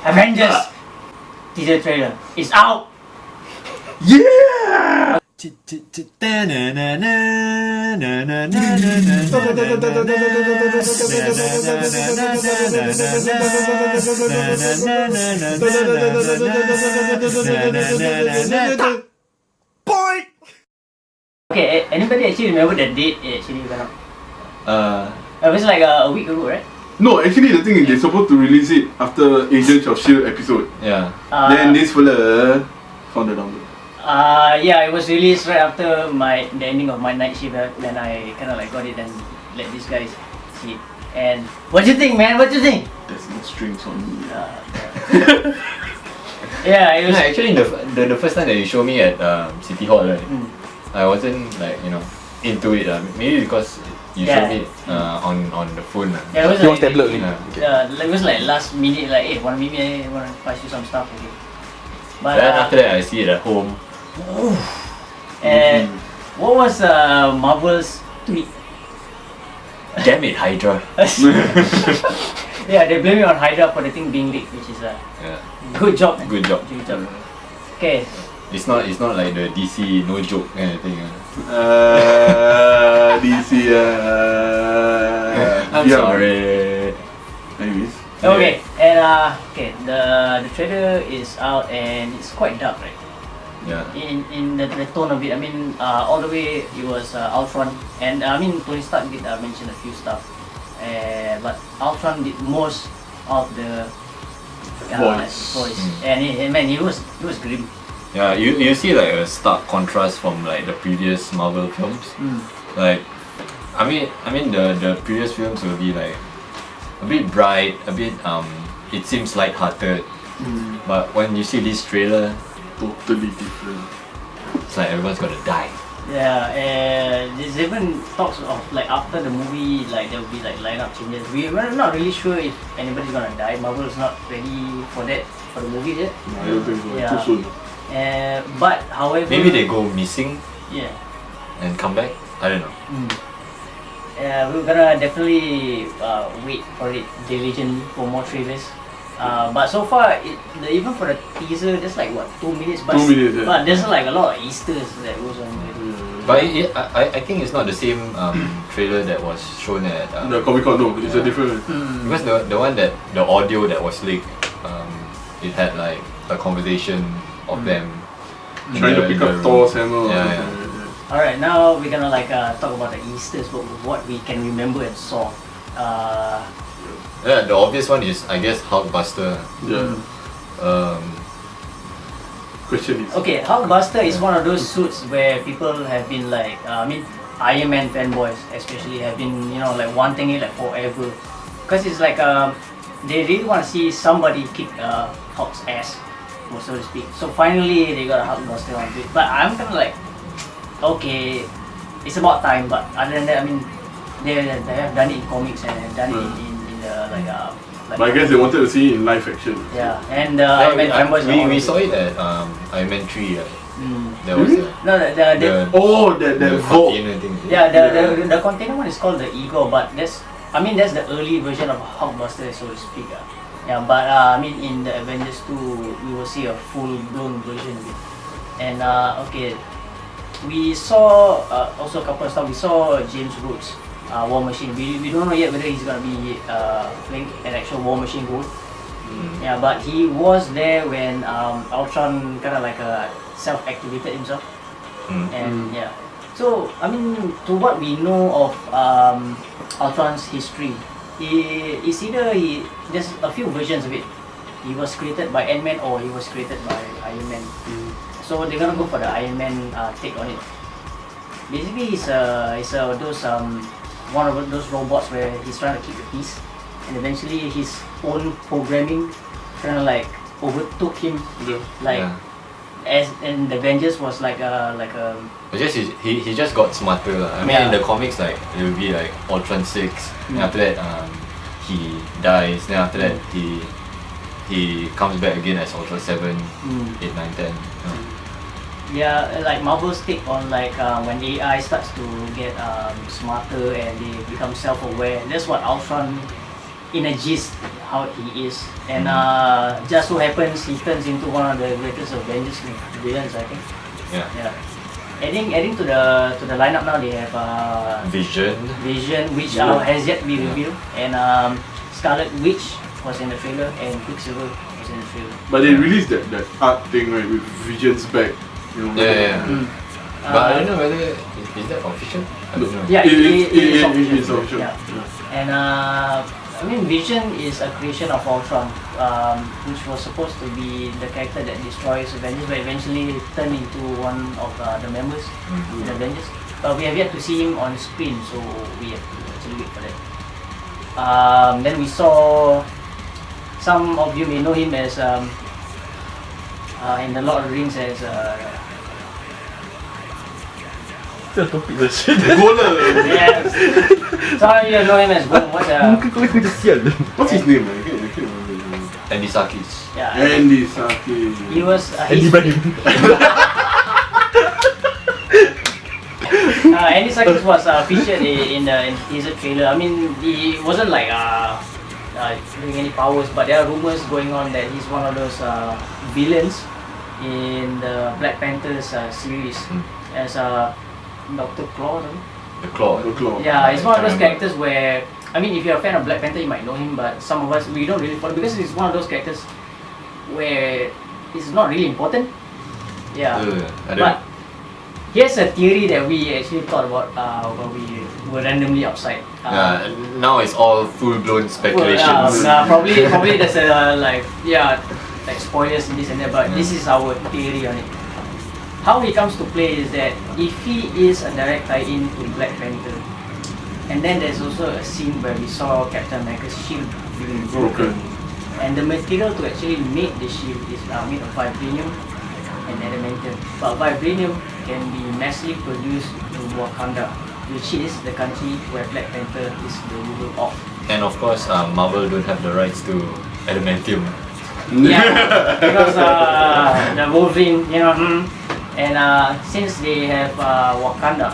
Avengers teaser trailer is out. Yeah! Point! Okay, anybody actually remember the date it actually went out? It was like a week ago, right? No, actually the thing is they're supposed to release it after Agents of S.H.I.E.L.D. episode. Yeah. Then this fella found the download. Yeah, it was released right after the ending of my night shift. Then I kind of like got it and let these guys see it. And what do you think, man? What do you think? There's no strings on me. Yeah, it was. No, actually, the first time that you showed me at City Hall, right? I wasn't like into it. Maybe because you showed me on the phone. Yeah, it was like, tablet only. It was like last minute, like, hey, wanna pass you some stuff, okay? But then after that, I see it at home. And what was Marvel's tweet? Damn it, Hydra. Yeah, they blame it on Hydra for the thing being leaked, which is good job. Good job. Okay. It's not like the DC no joke kind of thing. DC. I'm sorry. Anyways. Okay, and the trailer is out and it's quite dark, right? Yeah. In the tone of it, I mean, all the way it was Ultron, and I mean Tony Stark did mention a few stuff, but Ultron did most of the voice, and it was grim. Yeah, you see like a stark contrast from like the previous Marvel films. Like, I mean the previous films will be like a bit bright, a bit it seems light-hearted. But when you see this trailer, Totally different. it's like everyone's gonna die. Yeah, and there's even talks of like after the movie, like there will be like lineup changes. We're not really sure if anybody's gonna die. Marvel is not ready for that for the movie yet. No, I don't think so. Yeah. Too soon. But however, Maybe they go missing yeah. and come back. I don't know. We're gonna definitely wait for it diligently for more trailers. But so far, even for the teaser, there's like what 2 minutes, but 2 minutes, yeah. But there's like a lot of Easters that goes on with it. But I think it's not the same trailer that was shown at The Comic Con, no, it's a different one. because the one that the audio that was leaked, it had like a conversation of them Trying to pick up Thor's hammer. Yeah. Alright, now we're gonna like talk about the Easters, but what we can remember and saw. Yeah, the obvious one is I guess Hulkbuster. Yeah. Question is. Okay, Hulkbuster is one of those suits where people have been like, Iron Man fanboys especially have been, like wanting it like forever, because it's like they really want to see somebody kick Hulk's ass, or so to speak. So finally they got a Hulkbuster onto it. But I'm kind of like, okay, it's about time. But other than that, I mean, they have done it in comics and have done it in the like. But I guess they wanted to see it in live action. Yeah, and Iron Man fanboys. We saw it at Iron Man 3, right? There was Really? that the vault. container thing. yeah, the container one is called the Eagle, but that's the early version of Hulkbuster, so to speak. Yeah, but in the Avengers 2, we will see a full-blown version of it. And okay, we saw also a couple of stuff. We saw James Rhodes, War Machine. We don't know yet whether he's gonna be playing an actual War Machine role. Yeah, but he was there when Ultron kind of like self-activated himself. And yeah, so to what we know of Ultron's history, it's either there's a few versions of it. He was created by Ant-Man or he was created by Iron Man. So they're gonna go for the Iron Man take on it. Basically, it's those one of those robots where he's trying to keep the peace, and eventually his own programming kind of like overtook him. As and the Avengers was like a. But just he just got smarter. In the comics, like it will be like Ultron 6. And after that, he dies. Then after that, he comes back again as Ultron 7, 8, 9, 10. Yeah, like Marvel's take on like when AI starts to get smarter and they become self-aware. That's what Ultron, in a gist, how he is, and just so happens he turns into one of the greatest Avengers villains, I think. Yeah. Adding to the lineup now, they have Vision. which has yet to be revealed, and Scarlet Witch was in the trailer, and Quicksilver was in the trailer. But they released that art thing, right, with Vision's back. You know. Yeah. But I don't know whether is that official. I don't know. Yeah, it's official. It's official. Yeah. And I mean, Vision is a creation of Ultron, which was supposed to be the character that destroys Avengers, but eventually turned into one of the members in Avengers. But we have yet to see him on screen, so we have to actually wait for that. Then we saw, some of you may know him as in the Lord of the Rings as 这个 topic 的 shit. yes. Some of you know him as what's What's his name? I can't remember his name. Andy Serkis. yeah. Andy Serkis. He was Andy Brady. Andy Serkis was featured in the teaser trailer. I mean, he wasn't like doing any powers, but there are rumors going on that he's one of those villains in the Black Panther's series as Dr. Claw. The Claw. The Claw. Yeah, it's one of those I remember. characters where, I mean, if you're a fan of Black Panther, you might know him, but some of us, we don't really follow, because it's one of those characters where it's not really important. Yeah. I don't But here's a theory that we actually thought about when we were randomly outside. now it's all full-blown speculations. Probably there's like spoilers in this and that, but this is our theory on it. How he comes to play is that if he is a direct tie-in to Black Panther, and then there's also a scene where we saw Captain America's shield being broken, and the material to actually make the shield is made of vibranium and adamantium. But vibranium can be massively produced in Wakanda, which is the country where Black Panther is the ruler of. And of course, Marvel don't have the rights to adamantium. Yeah, because the Wolverine, and since they have Wakanda,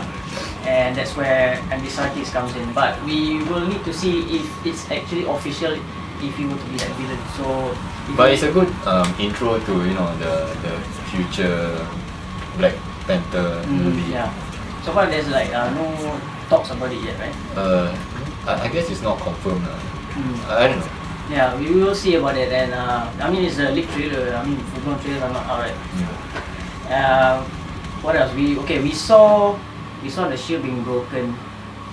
and that's where Andy Serkis comes in. But we will need to see if it's actually official, if he were to be that villain. So, But it's a good intro to the future Black Panther movie. Yeah. So far, there's like no talks about it yet, right? I guess it's not confirmed. I don't know. Yeah, we will see about it. And I mean, it's a leak trailer. I mean, full-blown trailers are not out, right? What else? We saw the shield being broken,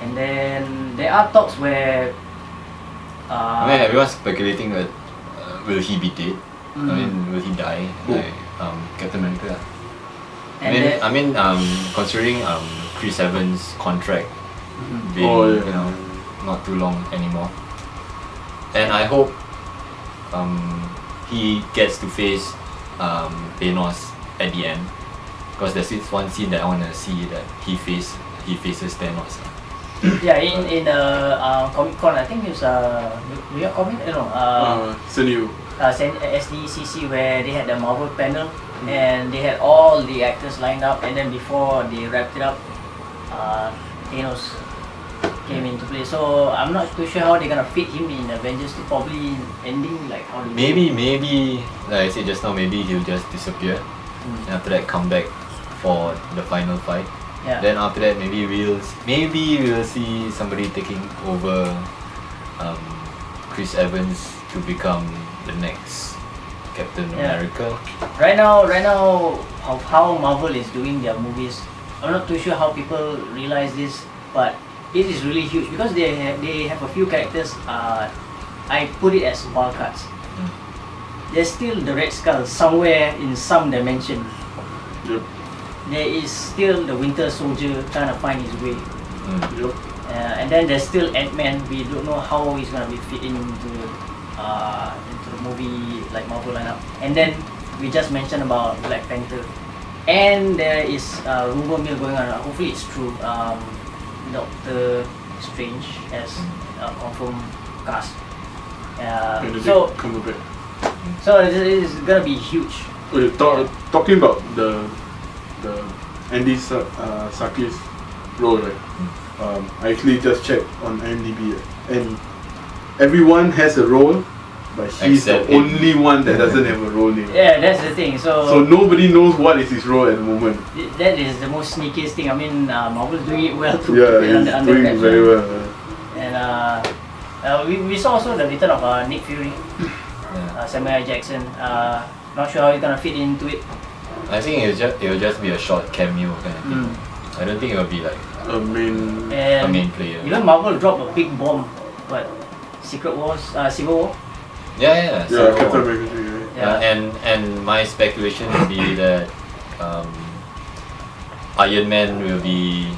and then there are talks where I mean, everyone's speculating that will he be dead? I mean, will he die? Like Captain America. and Considering Chris Evans' contract being not too long anymore, and I hope he gets to face Thanos at the end, because there's this one scene that I want to see that he faces Thanos. yeah, in the Comic Con, I think it was New York Comic, SDCC, where they had the Marvel panel, and they had all the actors lined up, and then before they wrapped it up, Thanos came into play. So I'm not too sure how they're gonna fit him in Avengers 2, probably ending like how they Maybe like I said just now, maybe he'll just disappear and after that come back for the final fight. Yeah. Then after that maybe we'll see somebody taking over Chris Evans to become the next Captain America. Right now, how Marvel is doing their movies, I'm not too sure how people realize this, but it is really huge because they have a few characters. I put it as wild cards. There's still the Red Skull somewhere in some dimension. Yep. There is still the Winter Soldier trying to find his way. Yep. And then there's still Ant-Man. We don't know how he's gonna be fit into the movie like Marvel lineup. And then we just mentioned about Black Panther, and there is rumor mill going on. Hopefully it's true. Doctor Strange as confirmed cast. So this is gonna be huge. Talking about the Andy Serkis role, right? I actually just checked on IMDb, and everyone has a role But he's the Except only one that doesn't have a role name. Yeah, that's the thing. So nobody knows what is his role at the moment. That is the most sneakiest thing. I mean, Marvel's doing it well to Yeah, keep it he's under doing wraps. very well. And we saw also the return of Nick Fury, Yeah. Samuel L. Jackson. Not sure how he's gonna fit into it. I think it'll just be a short cameo kind of thing. I don't think it'll be like I mean, a And main player. even Marvel dropped a big bomb, but Civil War. Yeah. yeah, So, Captain America 3, right? and my speculation would be that Iron Man will be.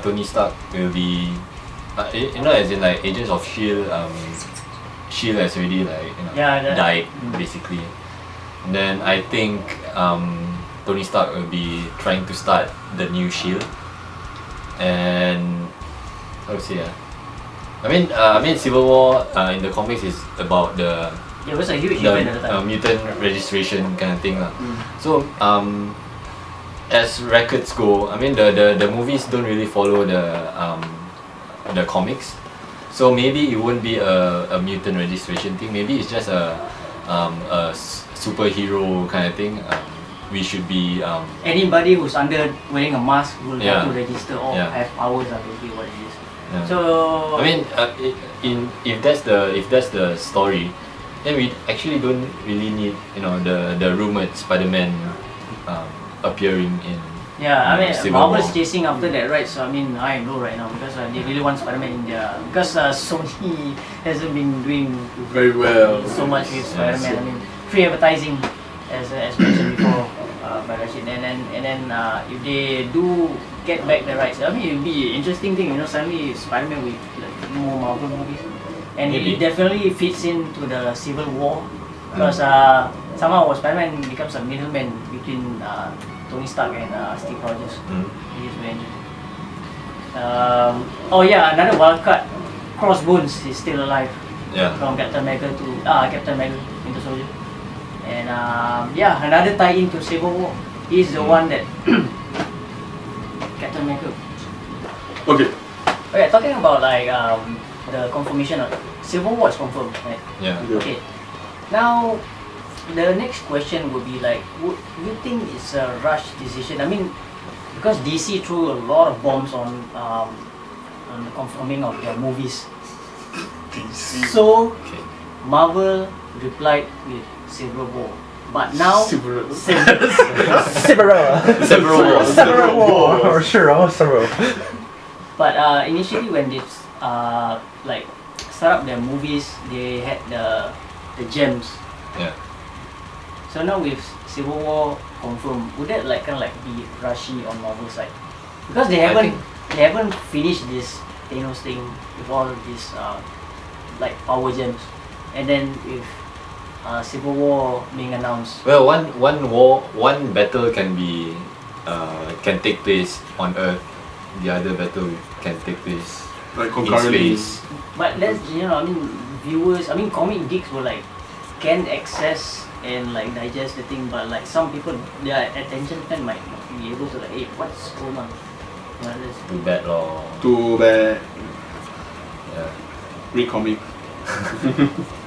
Tony Stark will be. As in like Agents of Shield. Shield has already died basically. And then I think Tony Stark will be trying to start the new Shield. And how to say I mean Civil War in the comics is about the It was a huge event at the time. mutant registration kind of thing lah. So as records go, I mean the movies don't really follow the comics. So maybe it won't be a mutant registration thing. Maybe it's just a superhero kind of thing. We should be Anybody who's under wearing a mask will Yeah. have to register or Yeah. have powers. Basically, what it is. Yeah. So I mean, if that's the story, then we actually don't really need the rumored Spider-Man appearing in. yeah, I mean Civil Marvel's War. chasing after that, right? So I mean, I know right now because they really want Spider-Man in there because Sony hasn't been doing Very well. so much with Spider-Man. I mean, free advertising, as mentioned before by Rasyid. And then if they do get back the rights, I mean, it'll be an interesting thing. Suddenly Spider-Man with like more Marvel movies, and Maybe. it definitely fits into the Civil War because somehow Spider-Man becomes a middleman between Tony Stark and Steve Rogers. He is Avengers. Another wild card. Crossbones is still alive. Yeah. From Captain America to Captain America Winter Soldier, and another tie into Civil War. He's the one that Captain America. Okay. Okay, talking about like the confirmation of Civil War is confirmed, right? Yeah. Okay. Now, the next question would be like, would you think it's a rush decision? I mean, because DC threw a lot of bombs on the confirming of their movies. So Okay. Marvel replied with Civil War, but now Civil- Several War. Sure, several. But initially when they like start up their movies, they had the gems. Yeah. So now with Civil War confirmed, would that like kind of like be rushy on Marvel side? Because they haven't finished this Thanos thing with all these like power gems, and then with Civil War being announced. Well, one battle can take place on Earth. The other battle can take place Like in concurrently. space. But let's viewers, comic geeks will like can access and like digest the thing, but like some people, their attention span might not be able to like, hey, what's going on? Too bad lor. Too bad. Yeah. Read comic.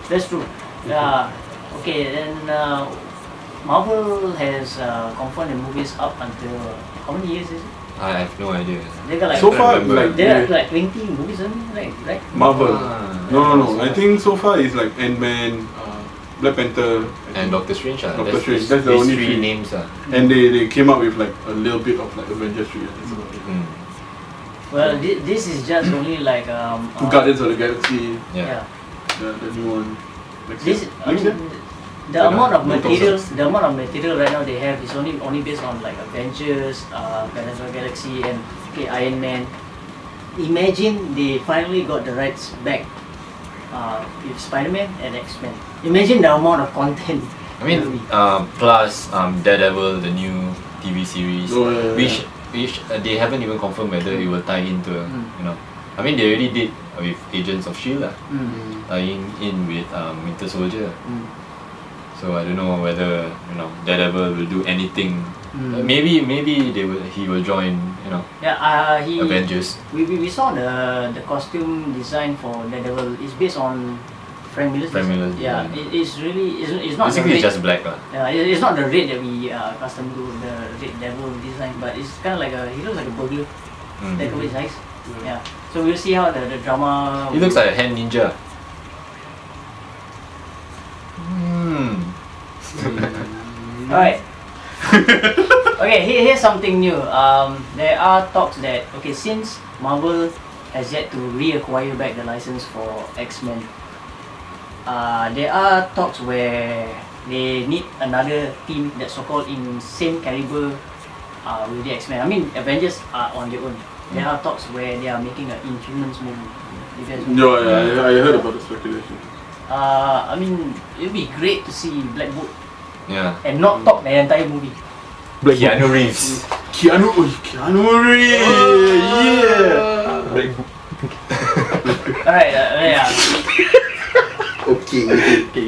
That's true. Yeah. Okay, then Marvel has confirmed the movies up until how many years is it? I have no idea. They got like So far, remember. like there are like 20 movies only, right? Marvel. Ah. No. I think so far it's like Ant-Man, Black Panther, And Doctor Strange. Doctor Strange, that's the only three three. names. and they came up with like a little bit of like Avengers 3. That's about it. Well, this is just only like Guardians of the Galaxy, Yeah. the new one. Next This year. I Next mean, year? the amount of No material, concepts. the amount of material right now they have is only based on like Avengers, Guardians of the Galaxy, and Iron Man. Imagine they finally got the rights back with Spider-Man and X-Men. Imagine the amount of content. I mean, plus Daredevil, the new TV series, Oh, yeah. which they haven't even confirmed whether it will tie into, I mean they already did with Agents of Shield, tying in with Winter Soldier. So I don't know whether Daredevil will do anything. Maybe he will join Yeah, Avengers. we saw the costume design for Daredevil is based on Frank Miller's Frank design. Miller's Yeah, design. it's really it's not Basically, the it's just black lah. it's not the red that we custom to the red devil design, but it's kind of like he looks like a burglar. That cover is nice. Yeah. So we'll see how the drama. He looks like a hand ninja. Alright. Okay, here's something new. There are talks that since Marvel has yet to reacquire back the license for X-Men, there are talks where they need another team that's so-called in same caliber with the X-Men. I mean, Avengers are on their own. There are talks where they are making an Inhumans movie. You guys know? Yeah, I heard about the speculation. I mean, it'd be great to see Black Bolt Yeah. and not talk the entire movie. Keanu Reeves. Keanu Reeves! Yeah! Alright, yeah. Okay,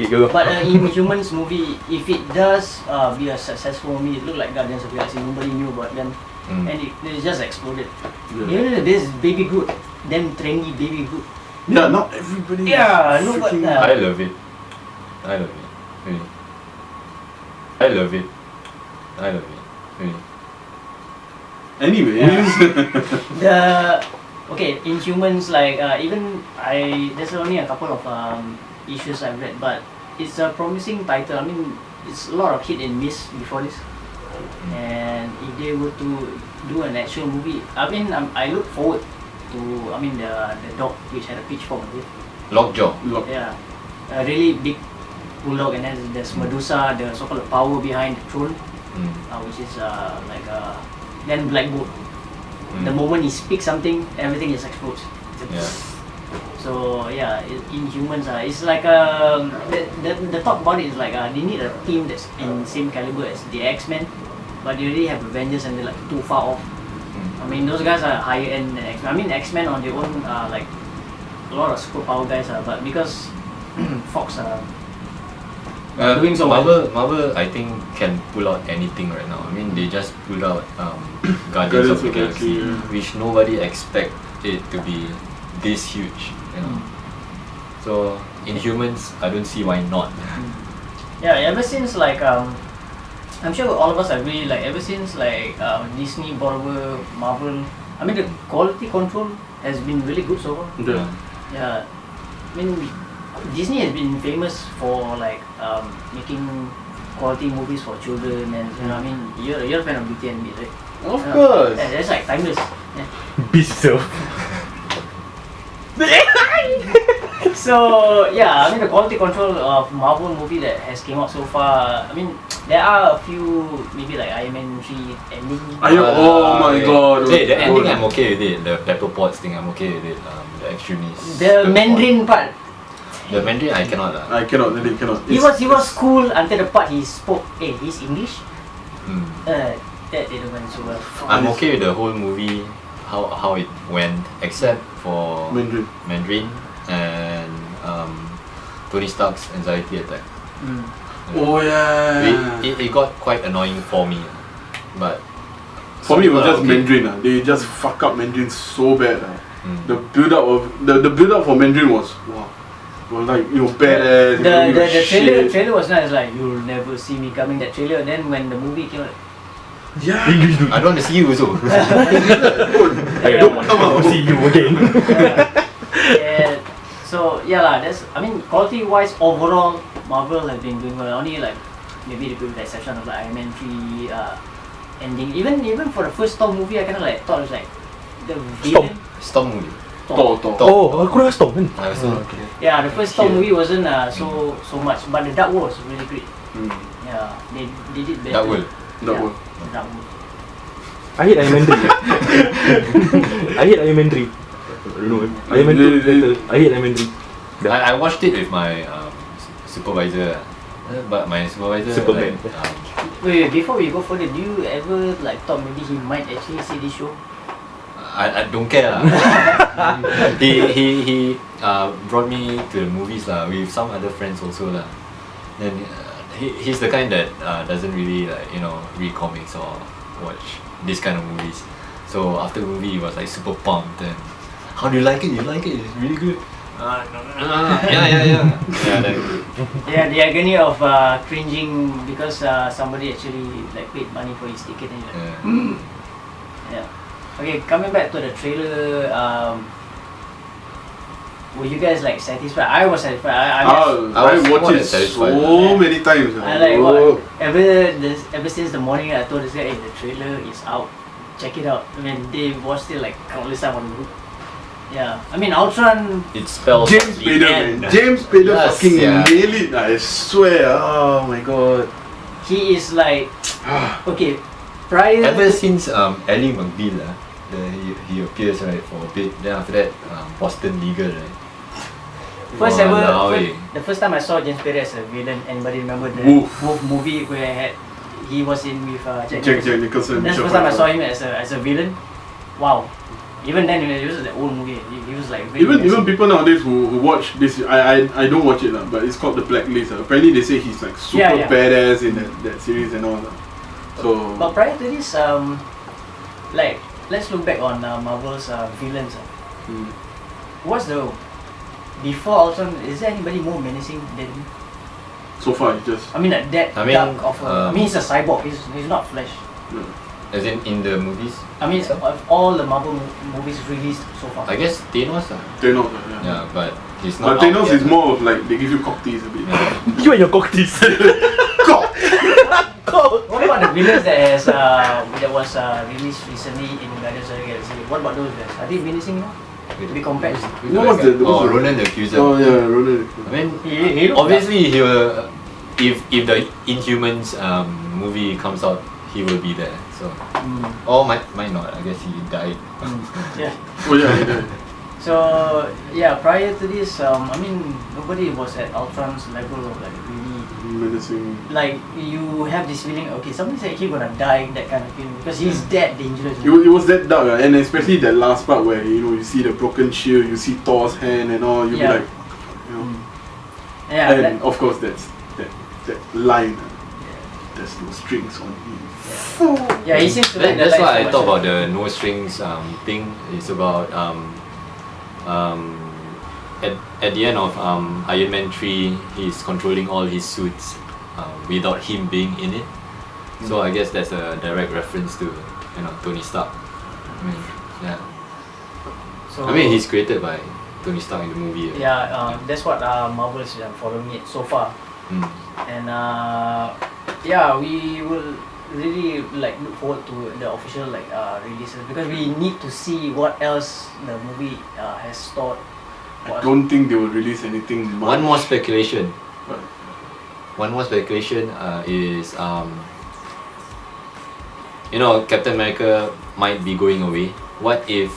go. But Inhumans movie, if it does be a successful movie, it looked like Guardians of the Galaxy. Nobody knew about them, and it just exploded. Yeah. This Baby Groot, them trendy Baby Groot. Yeah, not everybody. Yeah, no, but freaking- I love it. I love it. Really. I love it. I love it. Really. Anyways. Inhumans, like even there's only a couple of issues I've read, but it's a promising title. I mean, it's a lot of hit and miss before this, and if they were to do an actual movie, I mean, I look forward to, I mean, the dog which had a pitchfork, Lockjaw. yeah, a really big bulldog, and then there's Medusa, the so-called power behind the throne, which is then Black Bolt. The moment he speaks something, everything just explodes. Yeah. So yeah, Inhumans it's like the talk about it is like they need a team that's in same caliber as the X-Men, but they already have Avengers and they're like too far off. I mean, those guys are higher end than X-Men. I mean, X-Men on their own are like a lot of superpower guys but because Fox are doing so well. Marvel, I think, can pull out anything right now. I mean, they just pulled out Guardians of the Galaxy, which nobody expect it to be this huge. You know. So Inhumans, I don't see why not. Yeah, ever since like I'm sure all of us agree, like ever since like Disney bought over Marvel, I mean the quality control has been really good so far. Yeah. Yeah, I mean Disney has been famous for like making quality movies for children, and you know, I mean you're a fan of Beauty and the Beast, right? Of course. Yeah, that's like timeless. Yeah. Beast itself. So yeah, I mean the quality control of Marvel movie that has came out so far. I mean there are a few maybe like Iron Man 3 ending. Oh my god. Hey, the ending I'm okay with it. The Pepper Potts thing I'm okay with it. The extremists. The Mandarin part. The Mandarin I cannot lah. I cannot, really cannot. He was cool until the part he spoke. Hey, he's English. That didn't went so well. I'm okay with the whole movie, how it went, except for Mandarin and Tony Stark's anxiety attack. Oh yeah. It got quite annoying for me, but for me it was just okay. Mandarin. They just fuck up Mandarin so bad. The build up of the build up for Mandarin was wow. Was like, you know, badass. The trailer was nice, like you'll never see me coming. That trailer, and then when the movie came out, yeah. I don't want to see you also. I don't want to see you again. yeah. So yeah lah, that's, I mean quality wise overall Marvel has been doing well. Only like maybe with the exception of like Iron Man 3 ending. Even for the first Thor movie, I kind of like thought it was like the villain. Storm movie. Thor. Oh, aku dah stop kan? Okay. Yeah, the first Thor movie wasn't so much, but the Dark World was really great. Yeah, they did better. Dark World. Dark World. I hate Iron Man 3. I hate Iron Man 3. I don't know. Iron Man 2 better. I hate Iron Man 3. I watched it with my supervisor, but my supervisor Superman. Wait, before we go further, do you ever like thought maybe he might actually see this show? I don't care lah. he brought me to the movies lah with some other friends also lah. Then he's the kind that doesn't really like, you know, read comics or watch this kind of movies. So after the movie he was like super pumped and how do you like it? You like it? It's really good. Yeah. Yeah, the agony of cringing because somebody actually like paid money for his ticket. And you're like, yeah. Okay, coming back to the trailer. Were you guys like satisfied? I was satisfied. I watched it so many times. I like what ever since the morning I told this guy, hey, the trailer is out. Check it out. I mean, they watched it like countless times on group. Yeah, I mean Ultron. It spells James Spader, man. James Spader fucking nailed it. I swear. Oh my god. He is like okay. Prior ever since Ellie McBeal, he appears right for a bit. Then after that, Boston Legal, right? The first time I saw James Spader as a villain, anybody remember the Wolf movie where he was in with Jack Nicholson? That's the first time I saw him as a villain. Wow. Even then, it was the old movie. He was like even people nowadays who watch this, I don't watch it but it's called The Blacklist. Apparently they say he's like super badass in that series and all. So. But prior to this, like let's look back on Marvel's villains. What's the before Ultron? Is there anybody more menacing than him? So far, it's just. I mean, dark of. I mean, he's a cyborg. He's not Flash. Yeah. As in the movies? I mean, of all the Marvel movies released so far. I guess Thanos. Thanos, yeah, but he's not. But Thanos is more of like they give you cocktease a bit. You and your cocktease. What about the villains that was released recently in Guardians of the Galaxy? What about those guys? Are they menacing now? To be compared. What was the Ronan the Accuser. Oh yeah, Ronan. I mean, obviously he will. If the Inhumans movie comes out, he will be there. So, or might not. I guess he died. Yeah. Oh yeah, he died. So yeah, prior to this, I mean, nobody was at Ultron's level of like really menacing. Like you have this feeling, okay, somebody's actually gonna die, that kind of feeling, because he's that dangerous. It was that dark, and especially that last part where you see the broken shield, you see Thor's hand and all. You be like, Yeah. And of course that line. There's no strings on him. Yeah, he seems to like that's why I thought about the no strings thing. It's about at the end of Iron Man 3, he's controlling all his suits without him being in it. So I guess that's a direct reference to Tony Stark. I mean, yeah. So I mean, he's created by Tony Stark in the movie. Yeah, that's what Marvel is following it so far. And yeah, we will really like look forward to the official like releases, because we need to see what else the movie has stored. I don't think they will release anything much. One more speculation. What? One more speculation is Captain America might be going away. What if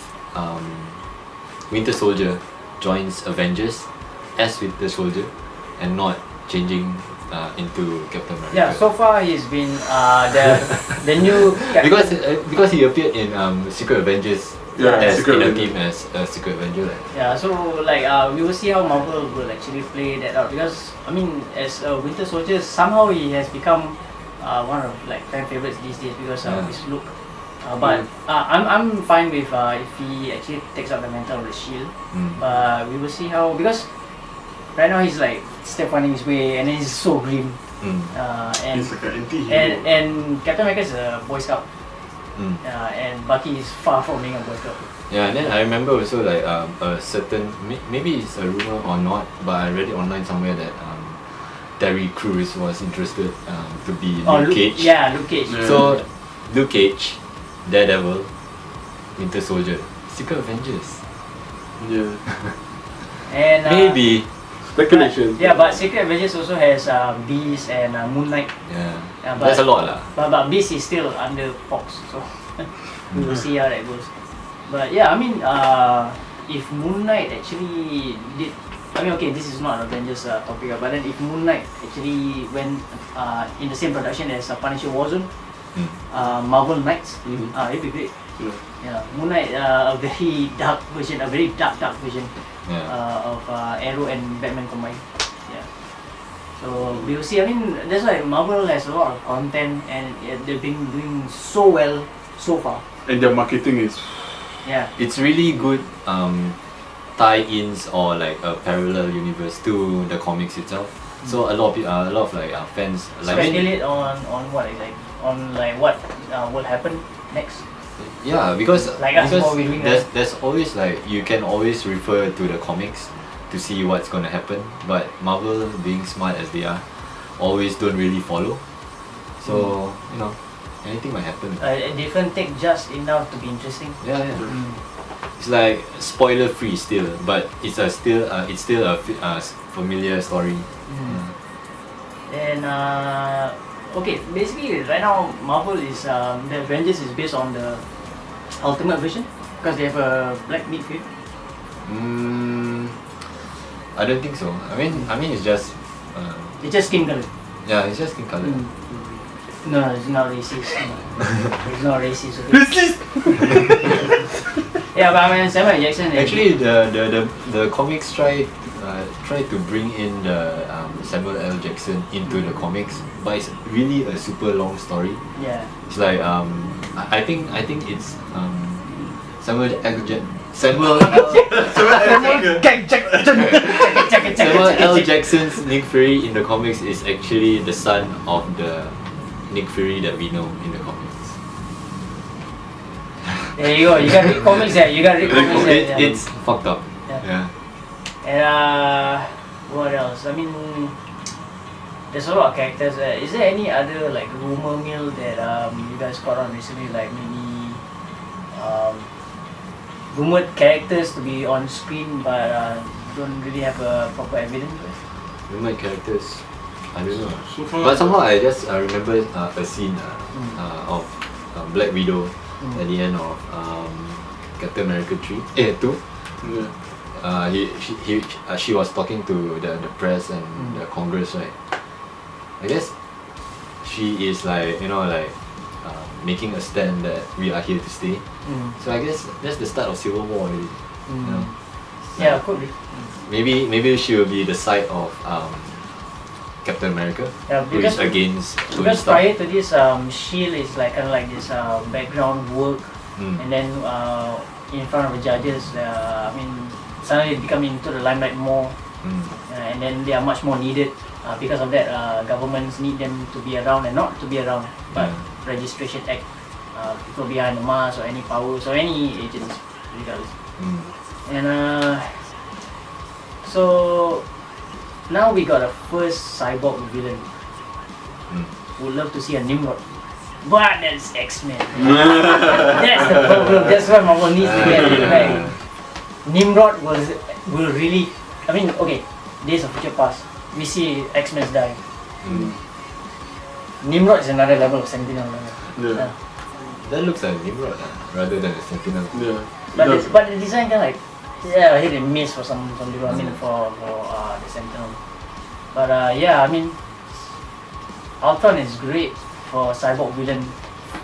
Winter Soldier joins Avengers as Winter Soldier and not changing into Captain America? Yeah, so far he's been the new Captain. because he appeared in Secret Avengers. As in a team as a Secret Avenger. Yeah, so like we will see how Marvel will actually play that out, because I mean, as Winter Soldier, somehow he has become one of like fan favorites these days because of his look. But I'm fine with if he actually takes out the mantle of the shield. But we will see how, because right now he's like still finding his way, and then he's so grim. And he's like an anti-hero. And Captain America is a Boy Scout. And Bucky is far from being a Boy Scout. Yeah, and then I remember also like a certain, maybe it's a rumor or not, but I read it online somewhere that Terry Crews was interested to be Luke Cage. Yeah, Luke Cage. Yeah. So Luke Cage, Daredevil, Winter Soldier, Secret Avengers. Yeah. And maybe. Speculation. But Secret Avengers also has Beast and Moon Knight. Yeah. That's a lot lah. But Beast is still under Fox, so we will see how that goes. But yeah, I mean, if Moon Knight actually did, I mean, okay, this is not an Avengers topic, but then if Moon Knight actually went in the same production as Punisher Warzone, Marvel Knights, it'd be great. Yeah, Moon Knight, a very dark version, of Arrow and Batman combined. Yeah. So we will see. I mean, that's why Marvel has a lot of content, and they've been doing so well so far. And their marketing is. Yeah. It's really good tie-ins or like a parallel universe to the comics itself. So a lot of people, a lot of like fans like speculate on what like on like what will happen next. yeah, because Like us, what we're doing there's always like you can always refer to the comics to see what's gonna happen, but Marvel, being smart as they are, always don't really follow. So you know, anything might happen. A different take just enough to be interesting. Yeah. It's like spoiler free still, but it's still a familiar story. And okay, basically right now Marvel is the Avengers is based on the Ultimate version because they have a black midfield. I don't think so. I mean it's just It's just skin color. yeah, it's just skin color. No, it's not racist. No. It's not racist. Okay? Yeah, but I mean Samuel Jackson. Actually, the comics try to bring in the Samuel L. Jackson into the comics, but it's really a super long story. Yeah. It's like I think it's Samuel L. Samuel L. Jackson's Nick Fury in the comics is actually the son of the Nick Fury that we know in the comics. There you go. You got to read comics there. You got to read comics there. Yeah. It's fucked up. Yeah. And what else? I mean, there's a lot of characters. Is there any other like rumor mill that you guys caught on recently? Like maybe rumored characters to be on screen, but don't really have a proper evidence. Rumored characters. I don't know. So far, But somehow I just remember a scene of Black Widow at the end of Captain America 2. Yeah. She was talking to the press and the Congress, right? I guess she is like, you know, like making a stand that we are here to stay. So I guess that's the start of Civil War already. You know? Yeah, could be. Maybe she will be the side of Captain America, Yeah, who is against Tony because Stark. prior to this, Shield is like kind of like this background work, and then in front of the judges, I mean, suddenly become into the limelight more, and then they are much more needed. Because of that, governments need them to be around and not to be around, but Registration Act, people behind the mask or any powers or any agents, regardless. And so now we got a first cyborg villain. Would love to see a Nimrod, but that's X-Men. That's the problem. That's why Marvel needs to get it back. Nimrod will really. I mean, okay, Days of Future Past. We see X-Men die. Nimrod is another level of Sentinel. Yeah. That looks like Nimrod rather than a Sentinel. Yeah. But the design kind of like, I hit and miss for some people. I mean for the Sentinel. But yeah, I mean, Ultron is great for cyborg villain.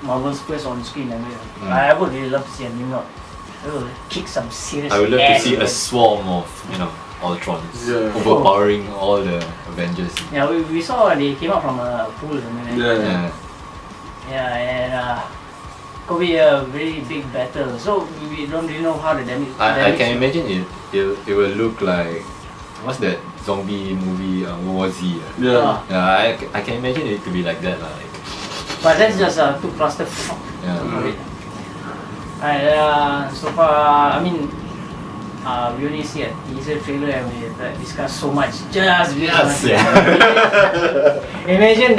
Marvel's first on screen. I would really love to see a Nimrod. It will kick some serious ass. I would love to see a swarm of, you know, Ultrons overpowering all the Avengers. Yeah, we saw they came out from a pool. Yeah. And could be a very big battle. So we don't really know how the damage. I can imagine it will look like, what's that zombie movie, World War Z? Yeah. Yeah, I can imagine it to be like that. Like. But that's just too cluster. Yeah. So far, I mean, we only see a teaser trailer and we discuss so much just because. Imagine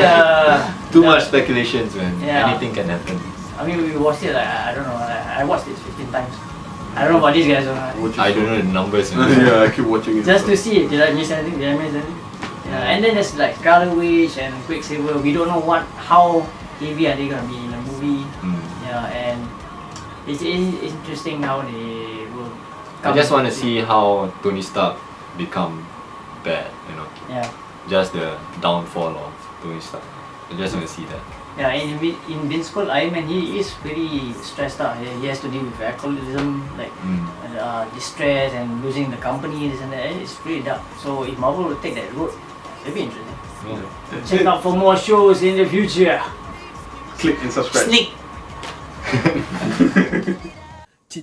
too much speculations, man. Yeah. Anything can happen. I mean, we watched it like, I don't know, I watched it 15 times. I don't know about these guys. I don't know the numbers. Yeah, I keep watching it. Just to see, did I miss anything? Yeah, and then there's like Scarlet Witch and Quicksilver. We don't know how heavy are they gonna be in the movie. Yeah, and it's interesting how they will. I just want to see how Tony Stark become bad. You know. Yeah. Just the downfall of Tony Stark. I just want to see that. Yeah, in Invincible, Iron Man, he is pretty stressed out. He has to deal with alcoholism, like distress and losing the company, this and that. It's pretty dark. So if Marvel will take that road, it'll be interesting. Yeah. Check out for more shows in the future. Click and subscribe. Sneak. Ta